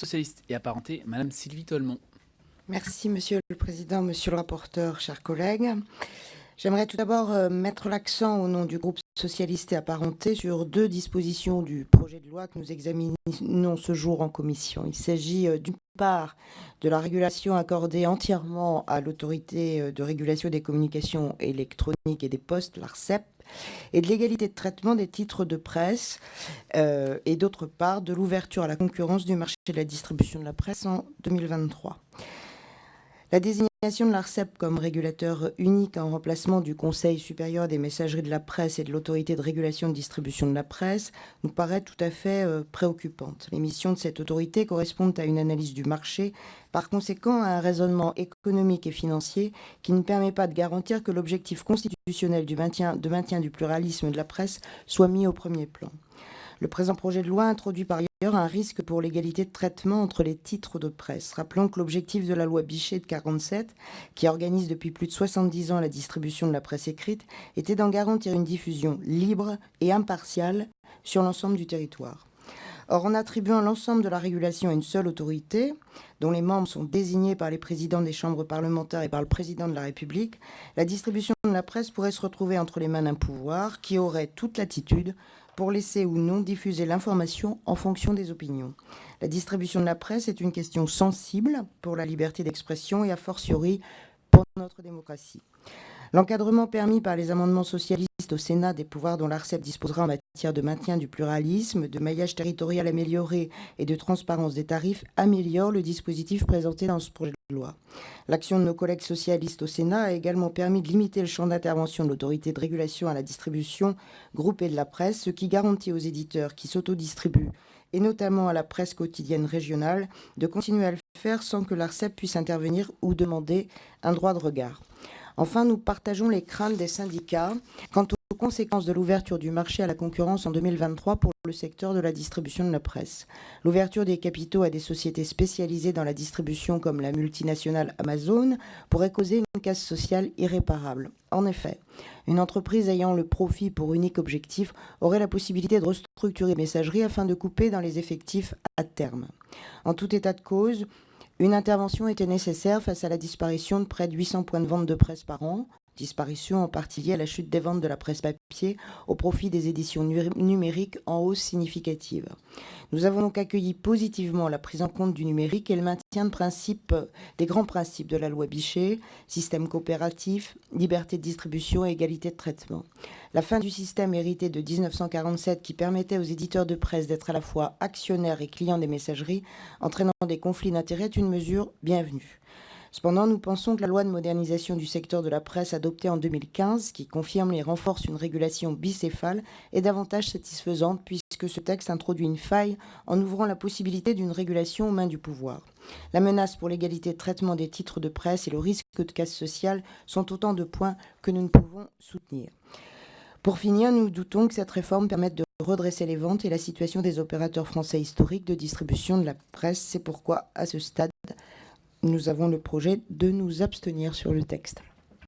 socialiste et apparenté, Madame Sylvie Tolmont. Merci, Monsieur le Président, Monsieur le rapporteur, chers collègues. J'aimerais tout d'abord mettre l'accent au nom du groupe socialiste et apparenté sur deux dispositions du projet de loi que nous examinons ce jour en commission. Il s'agit d'une part de la régulation accordée entièrement à l'autorité de régulation des communications électroniques et des postes, l'ARCEP, et de l'égalité de traitement des titres de presse, et d'autre part de l'ouverture à la concurrence du marché de la distribution de la presse en 2023. La désignation de l'ARCEP comme régulateur unique en remplacement du Conseil supérieur des messageries de la presse et de l'autorité de régulation de distribution de la presse nous paraît tout à fait préoccupante. Les missions de cette autorité correspondent à une analyse du marché, par conséquent à un raisonnement économique et financier qui ne permet pas de garantir que l'objectif constitutionnel de maintien du pluralisme de la presse soit mis au premier plan. Le présent projet de loi introduit par ailleurs un risque pour l'égalité de traitement entre les titres de presse. Rappelons que l'objectif de la loi Bichet de 1947, qui organise depuis plus de 70 ans la distribution de la presse écrite, était d'en garantir une diffusion libre et impartiale sur l'ensemble du territoire. Or, en attribuant l'ensemble de la régulation à une seule autorité, dont les membres sont désignés par les présidents des chambres parlementaires et par le président de la République, la distribution de la presse pourrait se retrouver entre les mains d'un pouvoir qui aurait toute latitude pour laisser ou non diffuser l'information en fonction des opinions. La distribution de la presse est une question sensible pour la liberté d'expression et a fortiori pour notre démocratie. L'encadrement permis par les amendements socialistes au Sénat des pouvoirs dont l'ARCEP disposera en matière de maintien du pluralisme, de maillage territorial amélioré et de transparence des tarifs améliore le dispositif présenté dans ce projet de loi. L'action de nos collègues socialistes au Sénat a également permis de limiter le champ d'intervention de l'autorité de régulation à la distribution groupée de la presse, ce qui garantit aux éditeurs qui s'autodistribuent, et notamment à la presse quotidienne régionale, de continuer à le faire sans que l'ARCEP puisse intervenir ou demander un droit de regard. Enfin, nous partageons les craintes des syndicats quant aux conséquences de l'ouverture du marché à la concurrence en 2023 pour le secteur de la distribution de la presse. L'ouverture des capitaux à des sociétés spécialisées dans la distribution comme la multinationale Amazon pourrait causer une casse sociale irréparable. En effet, une entreprise ayant le profit pour unique objectif aurait la possibilité de restructurer les messageries afin de couper dans les effectifs à terme. En tout état de cause, une intervention était nécessaire face à la disparition de près de 800 points de vente de presse par an, disparition en partie liée à la chute des ventes de la presse papier au profit des éditions numériques en hausse significative. Nous avons donc accueilli positivement la prise en compte du numérique et le maintien des grands principes de la loi Bichet, système coopératif, liberté de distribution et égalité de traitement. La fin du système hérité de 1947 qui permettait aux éditeurs de presse d'être à la fois actionnaires et clients des messageries, entraînant des conflits d'intérêts, est une mesure bienvenue. Cependant, nous pensons que la loi de modernisation du secteur de la presse adoptée en 2015, qui confirme et renforce une régulation bicéphale, est davantage satisfaisante puisque ce texte introduit une faille en ouvrant la possibilité d'une régulation aux mains du pouvoir. La menace pour l'égalité de traitement des titres de presse et le risque de casse sociale sont autant de points que nous ne pouvons soutenir. Pour finir, nous doutons que cette réforme permette de redresser les ventes et la situation des opérateurs français historiques de distribution de la presse. C'est pourquoi, à ce stade, nous avons le projet de nous abstenir sur le texte.